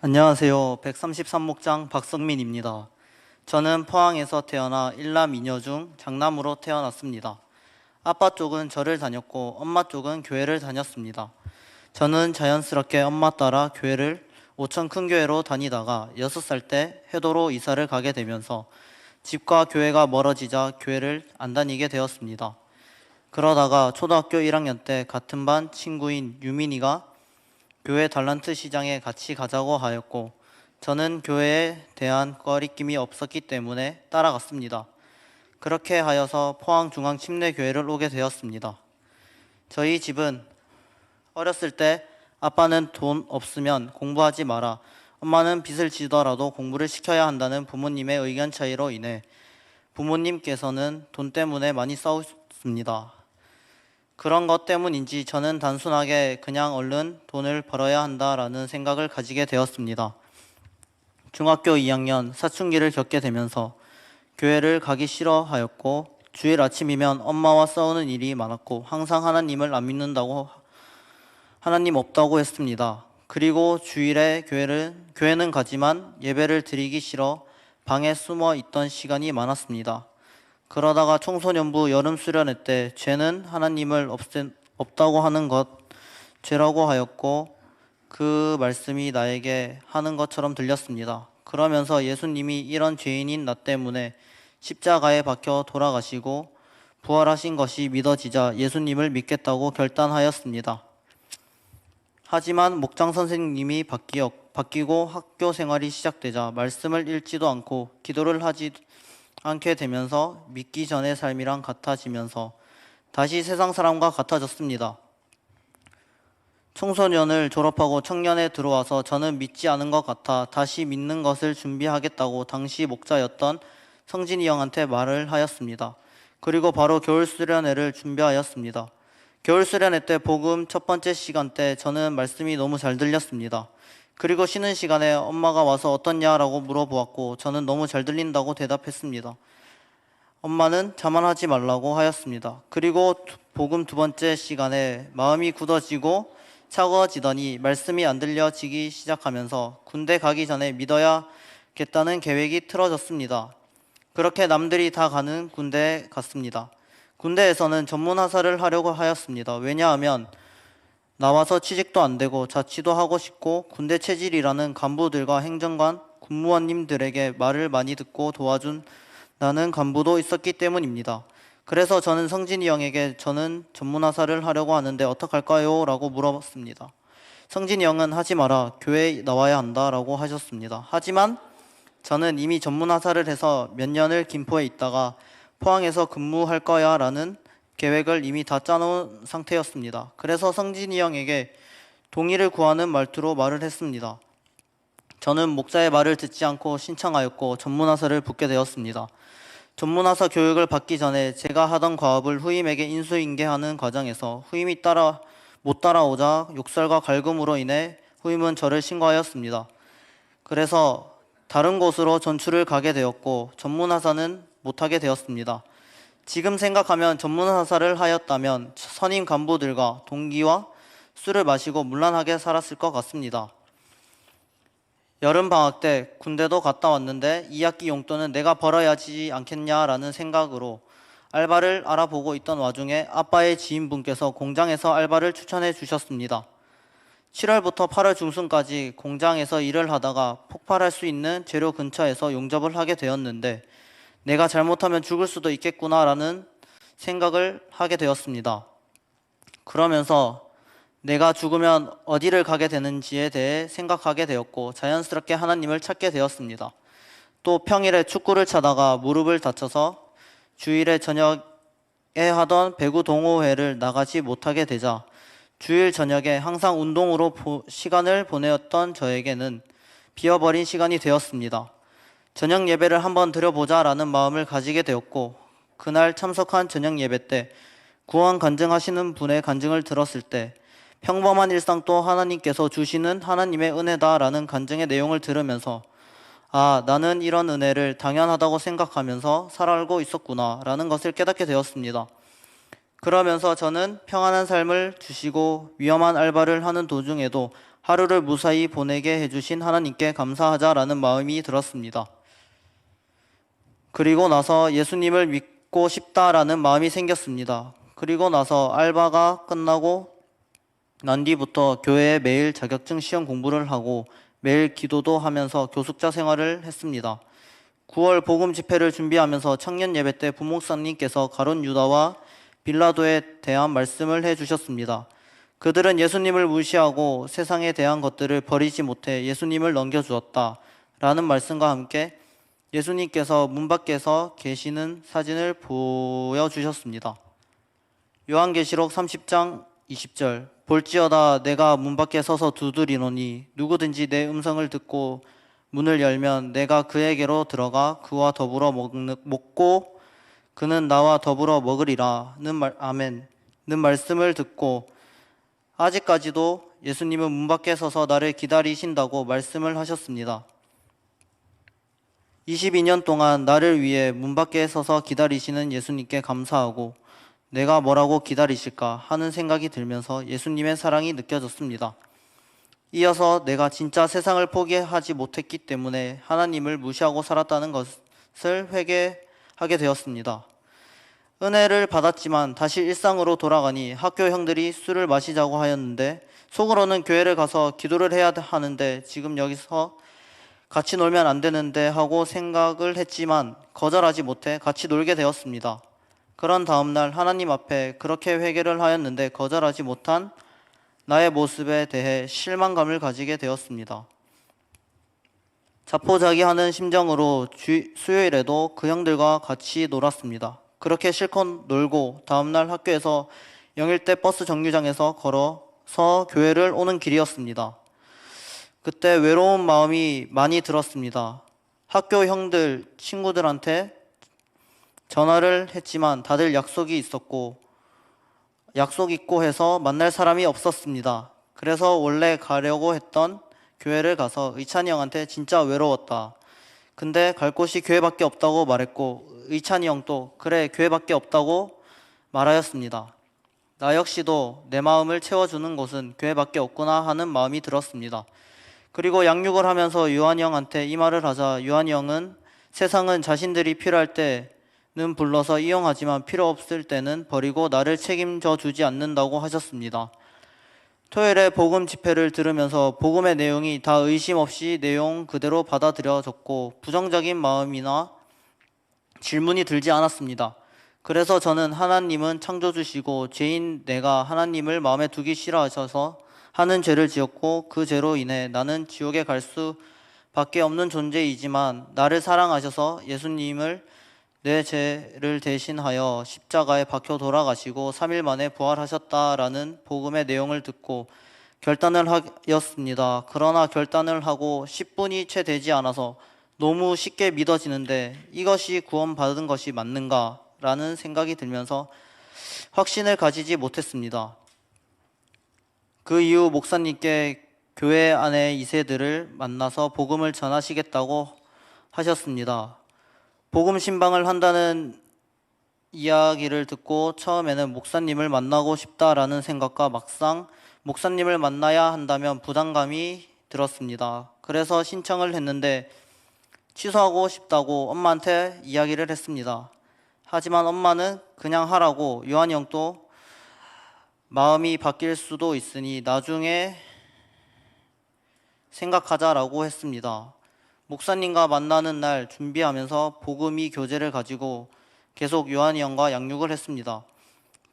안녕하세요. 133목장 박성민입니다. 저는 포항에서 태어나 일남 이녀 중 장남으로 태어났습니다. 아빠 쪽은 절을 다녔고 엄마 쪽은 교회를 다녔습니다. 저는 자연스럽게 엄마 따라 교회를 오천 큰 교회로 다니다가 6살 때 해도로 이사를 가게 되면서 집과 교회가 멀어지자 교회를 안 다니게 되었습니다. 그러다가 초등학교 1학년 때 같은 반 친구인 유민이가 교회 달란트 시장에 같이 가자고 하였고 저는 교회에 대한 꺼리낌이 없었기 때문에 따라갔습니다. 그렇게 하여서 포항중앙침례교회를 오게 되었습니다. 저희 집은 어렸을 때 아빠는 돈 없으면 공부하지 마라, 엄마는 빚을 지더라도 공부를 시켜야 한다는 부모님의 의견 차이로 인해 부모님께서는 돈 때문에 많이 싸우셨습니다. 그런 것 때문인지 저는 단순하게 그냥 얼른 돈을 벌어야 한다라는 생각을 가지게 되었습니다. 중학교 2학년 사춘기를 겪게 되면서 교회를 가기 싫어하였고 주일 아침이면 엄마와 싸우는 일이 많았고 항상 하나님을 안 믿는다고 하나님 없다고 했습니다. 그리고 주일에 교회는 가지만 예배를 드리기 싫어 방에 숨어 있던 시간이 많았습니다. 그러다가 청소년부 여름 수련회 때 죄는 하나님을 없다고 하는 것 죄라고 하였고 그 말씀이 나에게 하는 것처럼 들렸습니다. 그러면서 예수님이 이런 죄인인 나 때문에 십자가에 박혀 돌아가시고 부활하신 것이 믿어지자 예수님을 믿겠다고 결단하였습니다. 하지만 목장 선생님이 바뀌고 학교 생활이 시작되자 말씀을 읽지도 않고 기도를 하지 않게 되면서 믿기 전의 삶이랑 같아지면서 다시 세상 사람과 같아졌습니다. 청소년을 졸업하고 청년에 들어와서 저는 믿지 않은 것 같아 다시 믿는 것을 준비하겠다고 당시 목자였던 성진이 형한테 말을 하였습니다. 그리고 바로 겨울 수련회를 준비하였습니다. 겨울 수련회 때 복음 첫 번째 시간 때 저는 말씀이 너무 잘 들렸습니다. 그리고 쉬는 시간에 엄마가 와서 어떻냐라고 물어보았고 저는 너무 잘 들린다고 대답했습니다. 엄마는 자만하지 말라고 하였습니다. 그리고 복음 두 번째 시간에 마음이 굳어지고 차가워지더니 말씀이 안 들려지기 시작하면서 군대 가기 전에 믿어야겠다는 계획이 틀어졌습니다. 그렇게 남들이 다 가는 군대에 갔습니다. 군대에서는 전문하사를 하려고 하였습니다. 왜냐하면 나와서 취직도 안 되고 자취도 하고 싶고 군대 체질이라는 간부들과 행정관, 군무원님들에게 말을 많이 듣고 도와준다는 간부도 있었기 때문입니다. 그래서 저는 성진이 형에게 저는 전문하사를 하려고 하는데 어떡할까요? 라고 물어봤습니다. 성진이 형은 하지 마라, 교회에 나와야 한다 라고 하셨습니다. 하지만 저는 이미 전문하사를 해서 몇 년을 김포에 있다가 포항에서 근무할 거야 라는 계획을 이미 다 짜놓은 상태였습니다. 그래서 성진이 형에게 동의를 구하는 말투로 말을 했습니다. 저는 목사의 말을 듣지 않고 신청하였고 전문하사를 붙게 되었습니다. 전문하사 교육을 받기 전에 제가 하던 과업을 후임에게 인수인계하는 과정에서 후임이 못 따라오자 욕설과 갈굼으로 인해 후임은 저를 신고하였습니다. 그래서 다른 곳으로 전출을 가게 되었고 전문하사는 못하게 되었습니다. 지금 생각하면 전문하사를 하였다면 선임 간부들과 동기와 술을 마시고 문란하게 살았을 것 같습니다. 여름방학 때 군대도 갔다 왔는데 2학기 용돈은 내가 벌어야지 않겠냐라는 생각으로 알바를 알아보고 있던 와중에 아빠의 지인분께서 공장에서 알바를 추천해 주셨습니다. 7월부터 8월 중순까지 공장에서 일을 하다가 폭발할 수 있는 재료 근처에서 용접을 하게 되었는데 내가 잘못하면 죽을 수도 있겠구나라는 생각을 하게 되었습니다. 그러면서 내가 죽으면 어디를 가게 되는지에 대해 생각하게 되었고 자연스럽게 하나님을 찾게 되었습니다. 또 평일에 축구를 차다가 무릎을 다쳐서 주일에 저녁에 하던 배구 동호회를 나가지 못하게 되자 주일 저녁에 항상 운동으로 시간을 보내었던 저에게는 비어버린 시간이 되었습니다. 저녁 예배를 한번 드려보자라는 마음을 가지게 되었고 그날 참석한 저녁 예배 때 구원 간증하시는 분의 간증을 들었을 때 평범한 일상도 하나님께서 주시는 하나님의 은혜다라는 간증의 내용을 들으면서 나는 이런 은혜를 당연하다고 생각하면서 살아가고 있었구나 라는 것을 깨닫게 되었습니다. 그러면서 저는 평안한 삶을 주시고 위험한 알바를 하는 도중에도 하루를 무사히 보내게 해주신 하나님께 감사하자라는 마음이 들었습니다. 그리고 나서 예수님을 믿고 싶다라는 마음이 생겼습니다. 그리고 나서 알바가 끝나고 난 뒤부터 교회에 매일 자격증 시험 공부를 하고 매일 기도도 하면서 교숙자 생활을 했습니다. 9월 복음 집회를 준비하면서 청년 예배 때 부목사님께서 가룟 유다와 빌라도에 대한 말씀을 해주셨습니다. 그들은 예수님을 무시하고 세상에 대한 것들을 버리지 못해 예수님을 넘겨주었다 라는 말씀과 함께 예수님께서 문 밖에서 계시는 사진을 보여주셨습니다. 요한계시록 30장 20절 볼지어다 내가 문 밖에 서서 두드리노니 누구든지 내 음성을 듣고 문을 열면 내가 그에게로 들어가 그와 더불어 먹고 그는 나와 더불어 먹으리라는 아멘는 말씀을 듣고 아직까지도 예수님은 문 밖에 서서 나를 기다리신다고 말씀을 하셨습니다. 22년 동안 나를 위해 문 밖에 서서 기다리시는 예수님께 감사하고 내가 뭐라고 기다리실까 하는 생각이 들면서 예수님의 사랑이 느껴졌습니다. 이어서 내가 진짜 세상을 포기하지 못했기 때문에 하나님을 무시하고 살았다는 것을 회개하게 되었습니다. 은혜를 받았지만 다시 일상으로 돌아가니 학교 형들이 술을 마시자고 하였는데 속으로는 교회를 가서 기도를 해야 하는데 지금 여기서 같이 놀면 안 되는데 하고 생각을 했지만 거절하지 못해 같이 놀게 되었습니다. 그런 다음날 하나님 앞에 그렇게 회개를 하였는데 거절하지 못한 나의 모습에 대해 실망감을 가지게 되었습니다. 자포자기하는 심정으로 수요일에도 그 형들과 같이 놀았습니다. 그렇게 실컷 놀고 다음날 학교에서 영일대 버스 정류장에서 걸어서 교회를 오는 길이었습니다. 그때 외로운 마음이 많이 들었습니다. 학교 형들, 친구들한테 전화를 했지만 다들 약속 있고 해서 만날 사람이 없었습니다. 그래서 원래 가려고 했던 교회를 가서 의찬이 형한테 진짜 외로웠다. 근데 갈 곳이 교회밖에 없다고 말했고 의찬이 형도 그래 교회밖에 없다고 말하였습니다. 나 역시도 내 마음을 채워주는 곳은 교회밖에 없구나 하는 마음이 들었습니다. 그리고 양육을 하면서 유한이 형한테 이 말을 하자 유한이 형은 세상은 자신들이 필요할 때는 불러서 이용하지만 필요 없을 때는 버리고 나를 책임져 주지 않는다고 하셨습니다. 토요일에 복음 집회를 들으면서 복음의 내용이 다 의심 없이 내용 그대로 받아들여졌고 부정적인 마음이나 질문이 들지 않았습니다. 그래서 저는 하나님은 창조주시고 죄인 내가 하나님을 마음에 두기 싫어하셔서 하는 죄를 지었고 그 죄로 인해 나는 지옥에 갈 수밖에 없는 존재이지만 나를 사랑하셔서 예수님을 내 죄를 대신하여 십자가에 박혀 돌아가시고 3일 만에 부활하셨다라는 복음의 내용을 듣고 결단을 하였습니다. 그러나 결단을 하고 10분이 채 되지 않아서 너무 쉽게 믿어지는데 이것이 구원받은 것이 맞는가? 라는 생각이 들면서 확신을 가지지 못했습니다. 그 이후 목사님께 교회 안의 2세들을 만나서 복음을 전하시겠다고 하셨습니다. 복음 신방을 한다는 이야기를 듣고 처음에는 목사님을 만나고 싶다라는 생각과 막상 목사님을 만나야 한다면 부담감이 들었습니다. 그래서 신청을 했는데 취소하고 싶다고 엄마한테 이야기를 했습니다. 하지만 엄마는 그냥 하라고 요한이 형도 마음이 바뀔 수도 있으니 나중에 생각하자라고 했습니다. 목사님과 만나는 날 준비하면서 복음이 교재를 가지고 계속 요한이 형과 양육을 했습니다.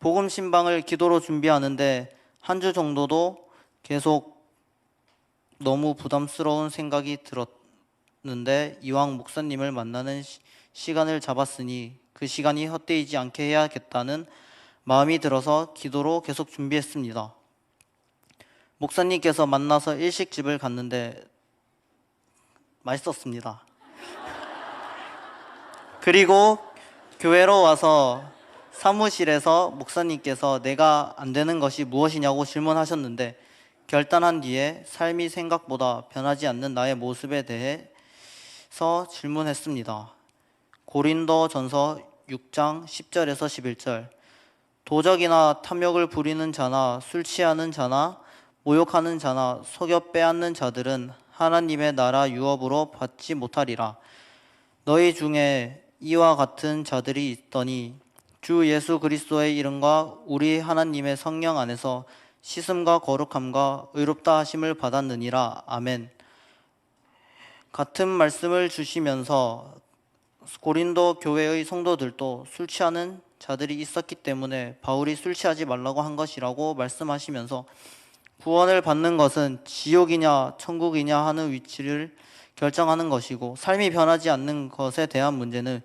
복음 신방을 기도로 준비하는데 한 주 정도도 계속 너무 부담스러운 생각이 들었는데 이왕 목사님을 만나는 시간을 잡았으니 그 시간이 헛되이지 않게 해야겠다는 마음이 들어서 기도로 계속 준비했습니다. 목사님께서 만나서 일식집을 갔는데 맛있었습니다. 그리고 교회로 와서 사무실에서 목사님께서 내가 안 되는 것이 무엇이냐고 질문하셨는데 결단한 뒤에 삶이 생각보다 변하지 않는 나의 모습에 대해서 질문했습니다. 고린도전서 6장 10절에서 11절 도적이나 탐욕을 부리는 자나 술 취하는 자나 모욕하는 자나 속여 빼앗는 자들은 하나님의 나라 유업으로 받지 못하리라. 너희 중에 이와 같은 자들이 있더니 주 예수 그리스도의 이름과 우리 하나님의 성령 안에서 씻음과 거룩함과 의롭다 하심을 받았느니라. 아멘. 같은 말씀을 주시면서 고린도 교회의 성도들도 술 취하는 자들이 있었기 때문에 바울이 술 취하지 말라고 한 것이라고 말씀하시면서 구원을 받는 것은 지옥이냐 천국이냐 하는 위치를 결정하는 것이고, 삶이 변하지 않는 것에 대한 문제는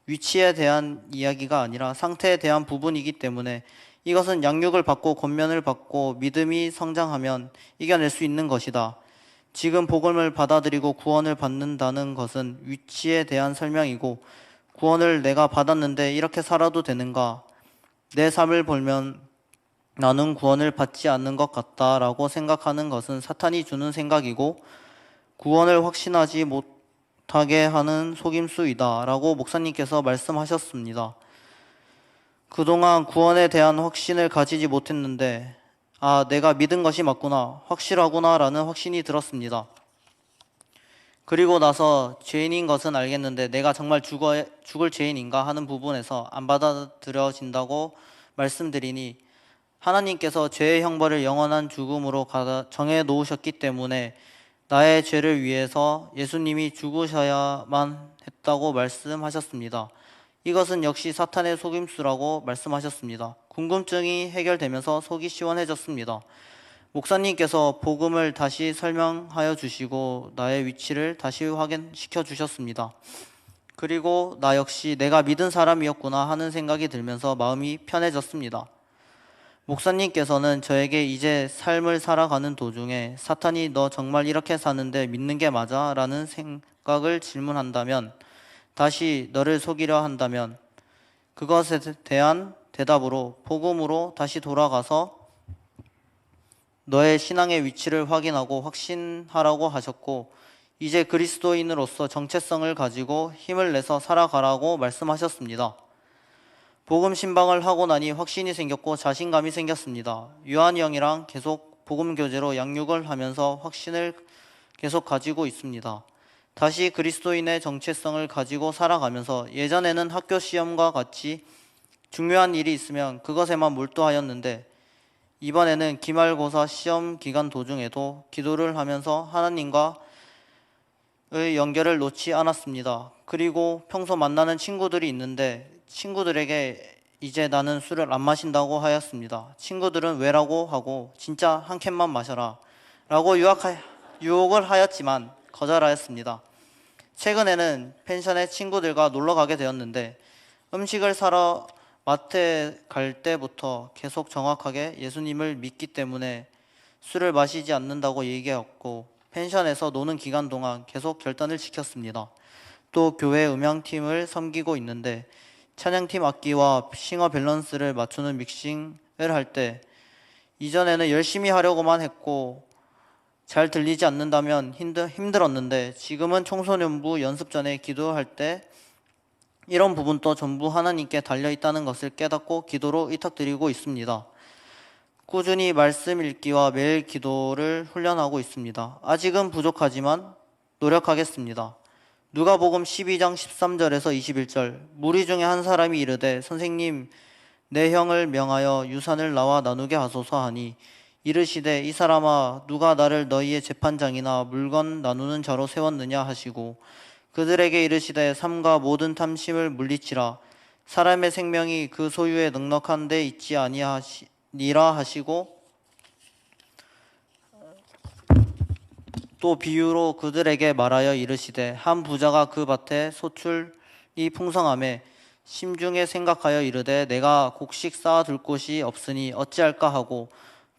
위치에 대한 이야기가 아니라 상태에 대한 부분이기 때문에 이것은 양육을 받고 권면을 받고 믿음이 성장하면 이겨낼 수 있는 것이다. 지금 복음을 받아들이고 구원을 받는다는 것은 위치에 대한 설명이고, 구원을 내가 받았는데 이렇게 살아도 되는가? 내 삶을 보면 나는 구원을 받지 않는 것 같다라고 생각하는 것은 사탄이 주는 생각이고, 구원을 확신하지 못하게 하는 속임수이다 라고 목사님께서 말씀하셨습니다. 그동안 구원에 대한 확신을 가지지 못했는데 내가 믿은 것이 맞구나, 확실하구나 라는 확신이 들었습니다. 그리고 나서 죄인인 것은 알겠는데 내가 정말 죽을 죄인인가 하는 부분에서 안 받아들여진다고 말씀드리니, 하나님께서 죄의 형벌을 영원한 죽음으로 정해 놓으셨기 때문에 나의 죄를 위해서 예수님이 죽으셔야만 했다고 말씀하셨습니다. 이것은 역시 사탄의 속임수라고 말씀하셨습니다. 궁금증이 해결되면서 속이 시원해졌습니다. 목사님께서 복음을 다시 설명하여 주시고 나의 위치를 다시 확인시켜 주셨습니다. 그리고 나 역시 내가 믿은 사람이었구나 하는 생각이 들면서 마음이 편해졌습니다. 목사님께서는 저에게 이제 삶을 살아가는 도중에 사탄이 너 정말 이렇게 사는데 믿는 게 맞아? 라는 생각을 질문한다면, 다시 너를 속이려 한다면 그것에 대한 대답으로 복음으로 다시 돌아가서 너의 신앙의 위치를 확인하고 확신하라고 하셨고, 이제 그리스도인으로서 정체성을 가지고 힘을 내서 살아가라고 말씀하셨습니다. 복음 신방을 하고 나니 확신이 생겼고 자신감이 생겼습니다. 유한이 형이랑 계속 복음 교제로 양육을 하면서 확신을 계속 가지고 있습니다. 다시 그리스도인의 정체성을 가지고 살아가면서 예전에는 학교 시험과 같이 중요한 일이 있으면 그것에만 몰두하였는데, 이번에는 기말고사 시험 기간 도중에도 기도를 하면서 하나님과의 연결을 놓지 않았습니다. 그리고 평소 만나는 친구들이 있는데 친구들에게 이제 나는 술을 안 마신다고 하였습니다. 친구들은 왜라고 하고 진짜 한 캔만 마셔라 라고 유혹을 하였지만 거절하였습니다. 최근에는 펜션에 친구들과 놀러 가게 되었는데 음식을 사러 마트에 갈 때부터 계속 정확하게 예수님을 믿기 때문에 술을 마시지 않는다고 얘기했고, 펜션에서 노는 기간 동안 계속 결단을 지켰습니다. 또 교회 음향팀을 섬기고 있는데 찬양팀 악기와 싱어 밸런스를 맞추는 믹싱을 할 때 이전에는 열심히 하려고만 했고 잘 들리지 않는다면 힘들었는데, 지금은 청소년부 연습 전에 기도할 때 이런 부분도 전부 하나님께 달려있다는 것을 깨닫고 기도로 의탁드리고 있습니다. 꾸준히 말씀 읽기와 매일 기도를 훈련하고 있습니다. 아직은 부족하지만 노력하겠습니다. 누가복음 12장 13절에서 21절, 무리 중에 한 사람이 이르되 선생님, 내 형을 명하여 유산을 나와 나누게 하소서 하니, 이르시되 이 사람아, 누가 나를 너희의 재판장이나 물건 나누는 자로 세웠느냐 하시고, 그들에게 이르시되 삼가 모든 탐심을 물리치라. 사람의 생명이 그 소유에 넉넉한 데 있지 아니하니라 하시고, 또 비유로 그들에게 말하여 이르시되 한 부자가 그 밭에 소출이 풍성함에 심중에 생각하여 이르되 내가 곡식 쌓아둘 곳이 없으니 어찌할까 하고,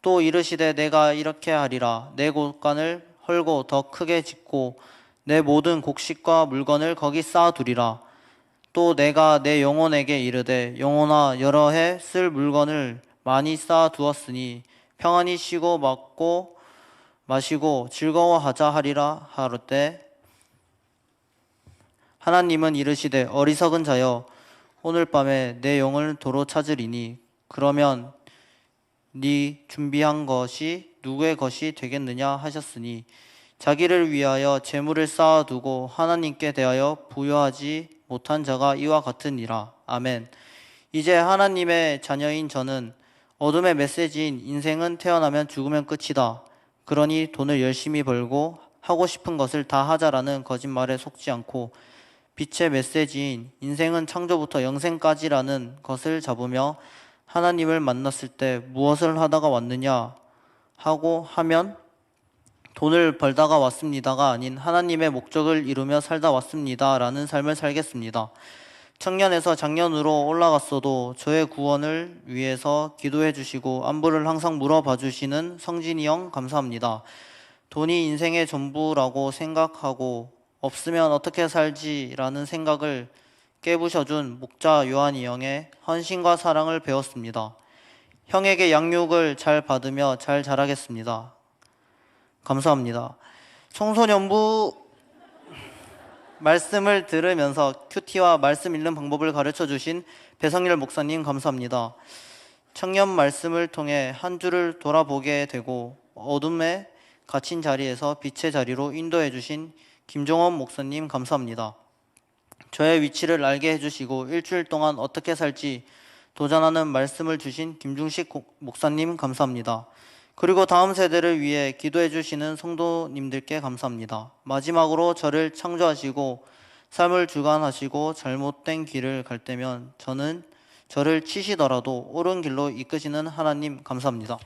또 이르시되 내가 이렇게 하리라. 내 곳간을 헐고 더 크게 짓고 내 모든 곡식과 물건을 거기 쌓아두리라. 또 내가 내 영혼에게 이르되 영혼아, 여러 해 쓸 물건을 많이 쌓아두었으니 평안히 쉬고 먹고 마시고 즐거워하자 하리라 하루때, 하나님은 이르시되 어리석은 자여, 오늘 밤에 내 영을 도로 찾으리니 그러면 네 준비한 것이 누구의 것이 되겠느냐 하셨으니 자기를 위하여 재물을 쌓아두고 하나님께 대하여 부여하지 못한 자가 이와 같으니라. 아멘. 이제 하나님의 자녀인 저는 어둠의 메시지인 인생은 태어나면 죽으면 끝이다. 그러니 돈을 열심히 벌고 하고 싶은 것을 다 하자라는 거짓말에 속지 않고 빛의 메시지인 인생은 창조부터 영생까지라는 것을 잡으며 하나님을 만났을 때 무엇을 하다가 왔느냐 하고 하면 돈을 벌다가 왔습니다가 아닌 하나님의 목적을 이루며 살다 왔습니다 라는 삶을 살겠습니다. 청년에서 장년으로 올라갔어도 저의 구원을 위해서 기도해 주시고 안부를 항상 물어봐 주시는 성진이 형 감사합니다. 돈이 인생의 전부라고 생각하고 없으면 어떻게 살지라는 생각을 깨부셔준 목자 요한이 형의 헌신과 사랑을 배웠습니다. 형에게 양육을 잘 받으며 잘 자라겠습니다. 감사합니다. 청소년부 말씀을 들으면서 큐티와 말씀 읽는 방법을 가르쳐 주신 배성일 목사님 감사합니다. 청년 말씀을 통해 한 주를 돌아보게 되고 어둠에 갇힌 자리에서 빛의 자리로 인도해 주신 김종원 목사님 감사합니다. 저의 위치를 알게 해주시고 일주일 동안 어떻게 살지 도전하는 말씀을 주신 김중식 목사님 감사합니다. 그리고 다음 세대를 위해 기도해 주시는 성도님들께 감사합니다. 마지막으로 저를 창조하시고 삶을 주관하시고 잘못된 길을 갈 때면 저를 치시더라도 옳은 길로 이끄시는 하나님 감사합니다.